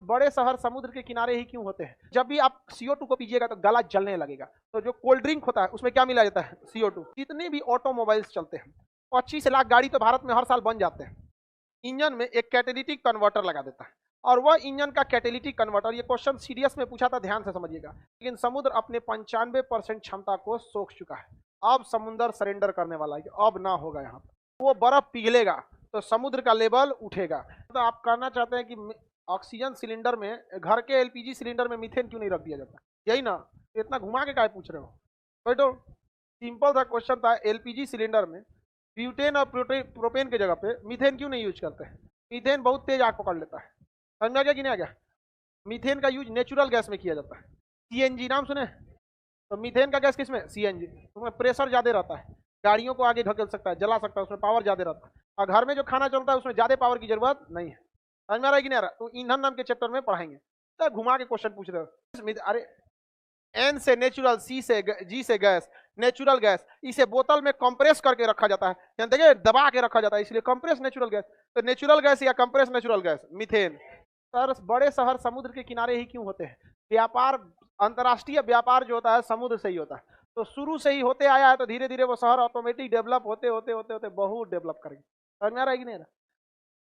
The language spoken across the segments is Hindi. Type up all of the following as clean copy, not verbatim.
बड़े शहर समुद्र के किनारे ही क्यों होते हैं? जब भी आप CO2 को पीजिएगा तो गला जलने लगेगा। तो जो कोल्ड ड्रिंक होता है उसमें क्या मिला जाता है? CO2। जितने भी ऑटोमोबाइल्स चलते हैं, 25 लाख गाड़ी तो भारत में हर साल बन जाते हैं। इंजन में एक कैटेलिटिक कन्वर्टर लगा देता है और वह इंजन का कैटेलिटिक कन्वर्टर, ये क्वेश्चन सीडीएस में पूछा था, ध्यान से समझिएगा। लेकिन समुद्र अपने 95% क्षमता को सोख चुका है। अब समुद्र सरेंडर करने वाला है, अब ना होगा यहाँ पर। वो बर्फ पिघलेगा तो समुद्र का लेवल उठेगा। तो आप कहना चाहते हैं कि ऑक्सीजन सिलेंडर में, घर के एलपीजी सिलेंडर में मीथेन क्यों नहीं रख दिया जाता? यही ना, इतना घुमा के काहे पूछ रहे हो? तो सिंपल सा क्वेश्चन था, एलपीजी सिलेंडर में ब्यूटेन और प्रोपेन के जगह पे मीथेन क्यों नहीं यूज करते हैं? मीथेन बहुत तेज आग पकड़ लेता है। समझ में आ गया कि नहीं आ गया? मीथेन का यूज नेचुरल गैस में किया जाता है। सीएनजी नाम सुने? तो मीथेन का गैस किसमें? सीएनजी। उसमें प्रेशर ज्यादा रहता है, गाड़ियों को आगे ढकेल सकता है, जला सकता है, उसमें पावर ज्यादा रहता है। और घर में जो खाना चलता है उसमें ज्यादा पावर की जरूरत नहीं है। समझ में आ रहा है कि नहीं आ रहा? तो ईंधन नाम के चैप्टर में पढ़ाएंगे। तो घुमा के क्वेश्चन पूछ रहे हो। अरे एन से नेचुरल, सी से जी से गैस, नेचुरल गैस, इसे बोतल में कंप्रेस करके रखा जाता है, जानते हैं, दबा के रखा जाता है, इसलिए कंप्रेस नेचुरल गैस। तो नेचुरल गैस या compress natural gas, methane. Sir, बड़े शहर समुद्र के किनारे ही क्यों होते हैं? व्यापार, अंतर्राष्ट्रीय व्यापार जो होता है समुद्र से ही होता है। तो शुरू से ही होते आया है, तो धीरे धीरे वो शहर ऑटोमेटिक डेवलप होते होते होते होते बहुत डेवलप करेंगे। समझ में आ रहा है कि नहीं?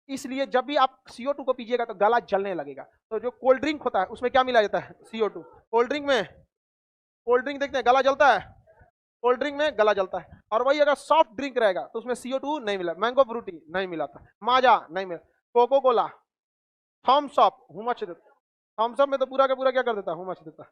इसलिए जब भी आप CO2 को पीजिएगा तो गला जलने लगेगा। तो जो कोल्ड ड्रिंक होता है उसमें क्या मिला जाता है? CO2। कोल्ड ड्रिंक में, कोल्ड ड्रिंक देखते हैं गला जलता है, कोल्ड ड्रिंक में गला जलता है। और वही अगर सॉफ्ट ड्रिंक रहेगा तो उसमें CO2 नहीं मिला। मैंगो फ्रूटी नहीं मिला था, माजा नहीं मिला, कोको कोला, थम्स अप हुमच देता। थम्स अप में तो पूरा का पूरा क्या कर देता? हुमच देता।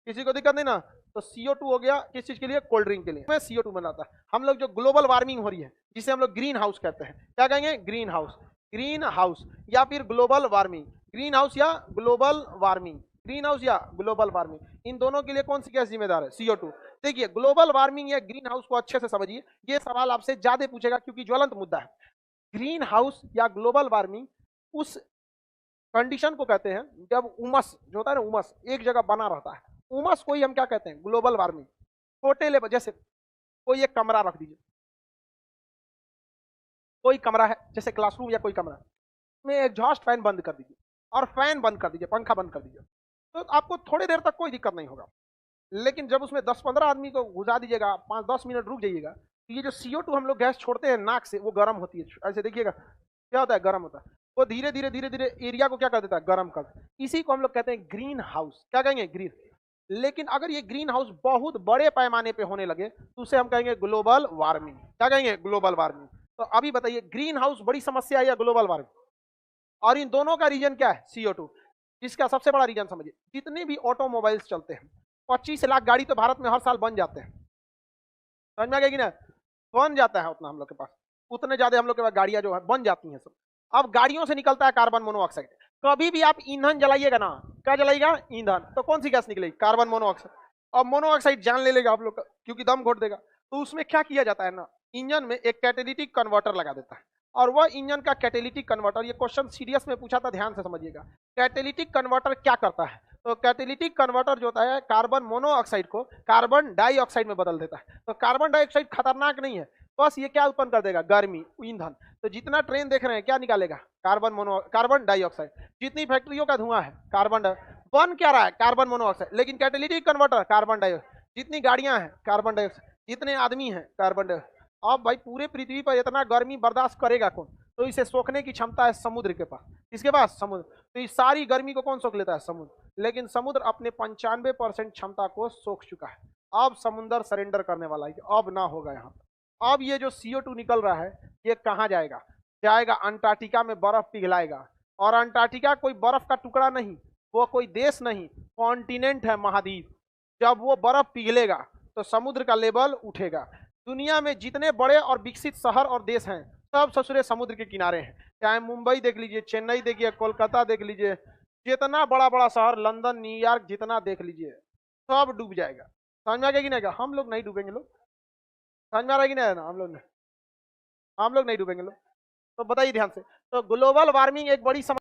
किसी को दिक्कत नहीं ना? तो CO2 हो गया किस चीज के लिए? कोल्ड ड्रिंक के लिए। में CO2 बनाता है। हम लोग जो ग्लोबल वार्मिंग हो रही है, जिसे हम लोग ग्रीन हाउस कहते हैं, क्या कहेंगे? ग्रीन हाउस, ग्रीन हाउस या फिर ग्लोबल वार्मिंग। ग्रीन हाउस या ग्लोबल वार्मिंग, ग्रीन हाउस या ग्लोबल वार्मिंग, इन दोनों के लिए कौन सी गैस जिम्मेदार है? CO2। देखिए, ग्लोबल वार्मिंग या ग्रीन हाउस को अच्छे से समझिए, ये सवाल आपसे ज्यादा पूछेगा क्योंकि ज्वलंत मुद्दा है। ग्रीन हाउस या ग्लोबल वार्मिंग उस कंडीशन को कहते हैं जब उमस जो होता है ना, उमस एक जगह बना रहता है, उमस को ही हम क्या कहते हैं? Global warming. छोटे लेवल, जैसे कोई एक कमरा रख दीजिए, कोई कमरा है जैसे क्लासरूम या कोई कमरा में एग्जॉस्ट फैन बंद कर दीजिए और फैन बंद कर दीजिए, पंखा बंद कर दीजिए, तो आपको थोड़ी देर तक कोई दिक्कत नहीं होगा। लेकिन जब उसमें 10-15 आदमी को घुसा दीजिएगा, 5-10 मिनट रुक जाइएगा, तो ये जो CO2 हम लोग गैस छोड़ते हैं नाक से, वो गर्म होती है। ऐसे देखिएगा क्या होता है, गर्म होता है। वो धीरे धीरे धीरे धीरे एरिया को क्या कर देता है? गर्म कर देता है। इसी को हम लोग कहते हैं ग्रीन हाउस। क्या कहेंगे? ग्रीन। लेकिन अगर ये ग्रीन हाउस बहुत बड़े पैमाने पे होने लगे तो उसे हम कहेंगे ग्लोबल वार्मिंग। क्या कहेंगे? Global warming. तो अभी बताइए, ग्रीन हाउस बड़ी समस्या है या ग्लोबल वार्मिंग? और इन दोनों का रीजन क्या है? CO2। जिसका सबसे बड़ा रीजन समझिए, जितने भी ऑटोमोबाइल्स चलते हैं, 25 लाख गाड़ी तो भारत में हर साल बन जाते हैं। समझ में आ गया कि ना? बन जाता है उतना हम लोग के पास, उतने ज्यादा हम लोग के पास गाड़ियां जो है बन जाती हैं सब। अब गाड़ियों से निकलता है कार्बन मोनोऑक्साइड। कभी भी आप ईंधन जलाइएगा ना, क्या जलाइएगा? ईंधन। तो कौन सी गैस निकलेगी? Carbon monoxide. और मोनोऑक्साइड जान ले लेगा आप लोग का, क्योंकि दम घोट देगा। तो उसमें क्या किया जाता है ना, इंजन में एक कैटेलिटिक कन्वर्टर लगा देता है। और वह इंजन का कैटेलिटिक कन्वर्टर, ये क्वेश्चन सीरियस में पूछा था, ध्यान से समझिएगा। कैटेलिटिक कन्वर्टर क्या करता है? तो कैटेलिटिक कन्वर्टर जो होता है कार्बन मोनोऑक्साइड को कार्बन डाइऑक्साइड में बदल देता है। तो कार्बन डाइऑक्साइड खतरनाक नहीं है, बस ये क्या उत्पन्न कर देगा? गर्मी, ईंधन। तो जितना ट्रेन देख रहे हैं क्या निकालेगा? Carbon dioxide. जितनी फैक्ट्रियों का धुआं है कार्बन बन क्या रहा है? Carbon monoxide. लेकिन कैटेलिटिक कन्वर्टर कार्बन डाइऑक्साइड। जितनी गाड़ियां हैं कार्बन डाइऑक्साइड, जितने आदमी हैं कार्बन डाइऑक्साइड। अब भाई पूरे पृथ्वी पर इतना गर्मी बर्दाश्त करेगा कौन? तो इसे सोखने की क्षमता है समुद्र के पास। किसके पास? समुद्र। तो इस सारी गर्मी को कौन सोख लेता है? समुद्र। लेकिन समुद्र अपने 95% क्षमता को सोख चुका है। अब समुद्र सरेंडर करने वाला है, अब ना होगा यहाँ पर। अब ये जो CO2 निकल रहा है ये कहाँ जाएगा? जाएगा अंटार्कटिका में, बर्फ पिघलाएगा। और अंटार्कटिका कोई बर्फ का टुकड़ा नहीं, वो कोई देश नहीं, कॉन्टिनेंट है, महाद्वीप। जब वो बर्फ पिघलेगा तो समुद्र का लेवल उठेगा। दुनिया में जितने बड़े और विकसित शहर और देश हैं सब ससुरे समुद्र के किनारे हैं। चाहे मुंबई देख लीजिए, चेन्नई देखिए, कोलकाता देख लीजिए, जितना बड़ा बड़ा शहर, लंदन, न्यूयॉर्क, जितना देख लीजिए, सब डूब जाएगा। समझ में आ गया कि नहीं? हम लोग नहीं डूबेंगे लोग। समझ में आ रहा है कि नहीं? हम लोग नहीं डूबेंगे लोग। तो बताइए ध्यान से, तो ग्लोबल वार्मिंग एक बड़ी समस्या